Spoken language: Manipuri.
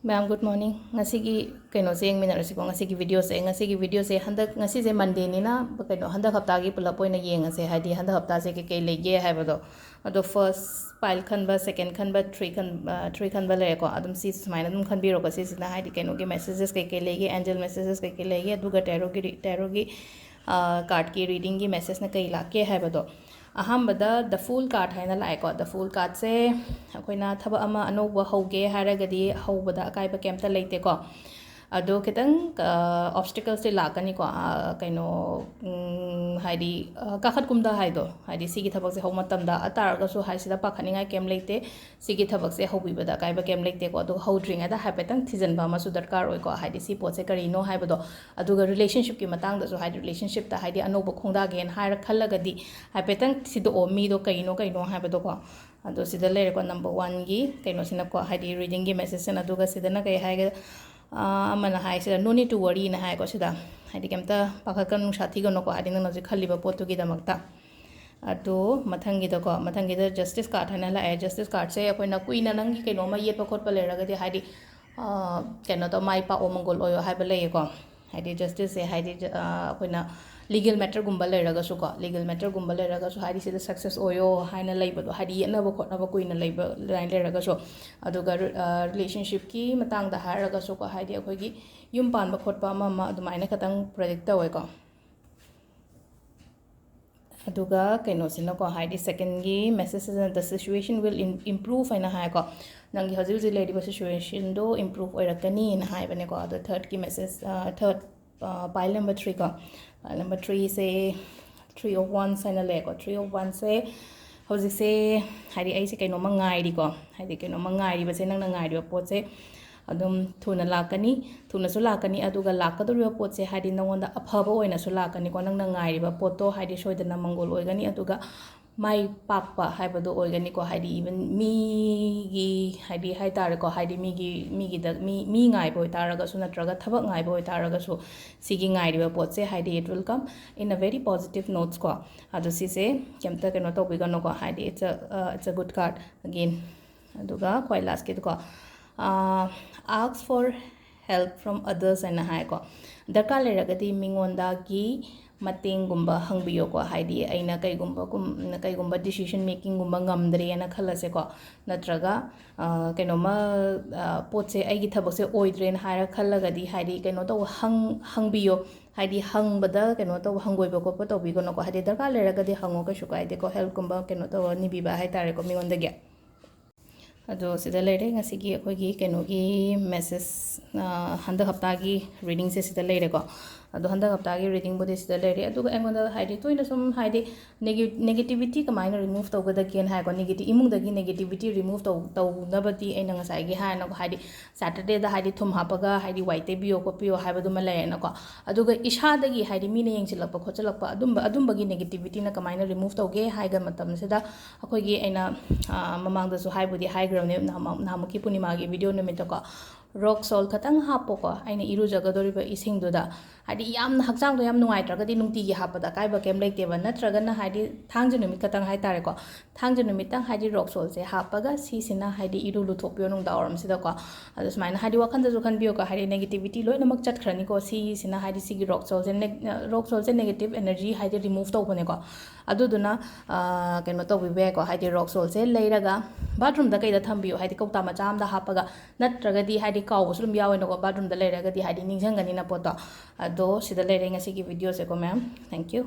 Ma'am, good morning. Ngasigi kaino se engminarasi ko ngasigi video se handak ngasi se Monday ni na kaino handak hafta gi pula poina yenga se hadi handak hafta se ke lege haibado ado first pile khanba second khanba three khanba le ko adum si smaina dum khanbiro ko si na hadi kaino ge messages ke lege angel messages ke lege aduga tarot gi card ki reading gi message na kai la ke haibado ahambada the full card haina lai ko the full card se akoina thaba ama anoba hoge haragadi hobada akaiba kemta leite ko ado kitang obstacles te lakani ko kaino haidi kakhat kumda haido haidi sigi thabak se homa tamda ataraga so haisida pakhaninga kem leite sigi thabak se hobi bada kaiba kem leite ko ado hodringa da haipetang thijan ba ma su darkar oi ko haidi si pot se kari no haibado aduga relationship ki matang da so haidi relationship ta haidi anoba khongda gen haira khallagadi haipetang sido o mi do kaino haibado ko ado sida lere ko number 1 gi kaino sina ko haidi reading gi message na aduga sida na kai haiga amana hai sida no need to worry na hai ko sida haidi kemta pakhakan sathi gono ko haidi na ji khaliba potu gi damakta ado mathangi da justice card hana la justice card se akoina kuina nang gi kaino ma yet pa khot pa lera ga di haidi kaino to mai pa omangol oyo hai ba lei ko haidi justice se haidi akoina legal matter gumba leraga su ko legal matter gumba leraga su haidi sida success oyo haina leiba do haidi yena ba khotna ba kuina leiba line leraga so aduga relationship ki matang da haraga so ko haidi akoi gi yum pan ba khotpa ma adumaina katang predict tawai ko aduga kaino sina ko haidi second gi message is the situation will improve aina hai ko nangi haji haji lady situation do improve oirakani in hai bane ko adu third ki message third pile number 3 ko pile number 3 se 3 of 1 saina le ko 3 of 1 se haji se haidi ai se kaino ma ngai ri ko haidi kaino ma ngai ri ba se nang na ngai ri pot se adum thuna lakani thuna su lakani aduga lakadori pot se haidi nangonda aphaba oina su lakani ko nang na ngai ri ba pot to haidi soidana mangol oigani aduga mai pakpa haibado oigani ko haidi even mi gi haidi hai tare ko haidi mi gi da mi ngai boy taraga su natraga thabak ngai boy taraga su sigi ngai ri ba pot se haidi it will come in a very positive notes ko adu si se kemta keno to bigano ko haidi it's a good card again aduga koi last ke ko ask for help from others and hai ko darka leragadi mingonda gi mateng gumba hangbiyo ko haidi aina kai gumba decision making gumba ngamdre na khalase ko natraga kainoma potse aigi thabak se oidren haira khallagadi haidi kaino to hangbiyo haidi hangbada kaino to hangoi ba ko to bi ko haidi darka leragadi hango ka shukai de ko help gumba kaino to nibiba hai tare ko mingonda ge ado sida lere ngasigi akogi kenogi message handak hafta gi reading se sida lere ko ado handak hafta gi reading bodi sida lere adu engonda haidi toina sum haidi negativity kamaina remove tawgada gen ha ko negative imung dagi negativity remove taw nabati aina ngasai gi ha na ko haidi saturday da haidi thum hapaga haidi waite biyo ko piyo haibadu malay na ko aduga isha dagi haidi mine yengchilakpa khochalakpa adumba gi negativity na kamaina remove tawge haiga matam sida akogi aina mamang da su haibudi hai namuki punimagi video numita ko rock salt khatang hapo ko aina iru jagadori ba ising do da hadi yam hakjang do yam nuai tragadi nungti gi hapada kai ba kem leite ba natraga na hadi thangje numit khatang hai tare ko thangje numit tang hadi rock salt se hapaga si sina hadi iru lu thopyo nung da oram sida ko adus maina hadi wakhan da jokhan bio ko hadi negativity loi namak chat khrani ko si sina hadi si gi rock salt se negative energy hadi remove to bone ko adu duna keno to bibe ko hadi rock salt se leiraga bathroom da kai da thambio hadi kauta macham da hapaga natraga di hadi kaw sulum yawe no ko bathroom da leiraga di hadi ningjang gani na poto ado sida leire ngasi gi video se ko ma'am thank you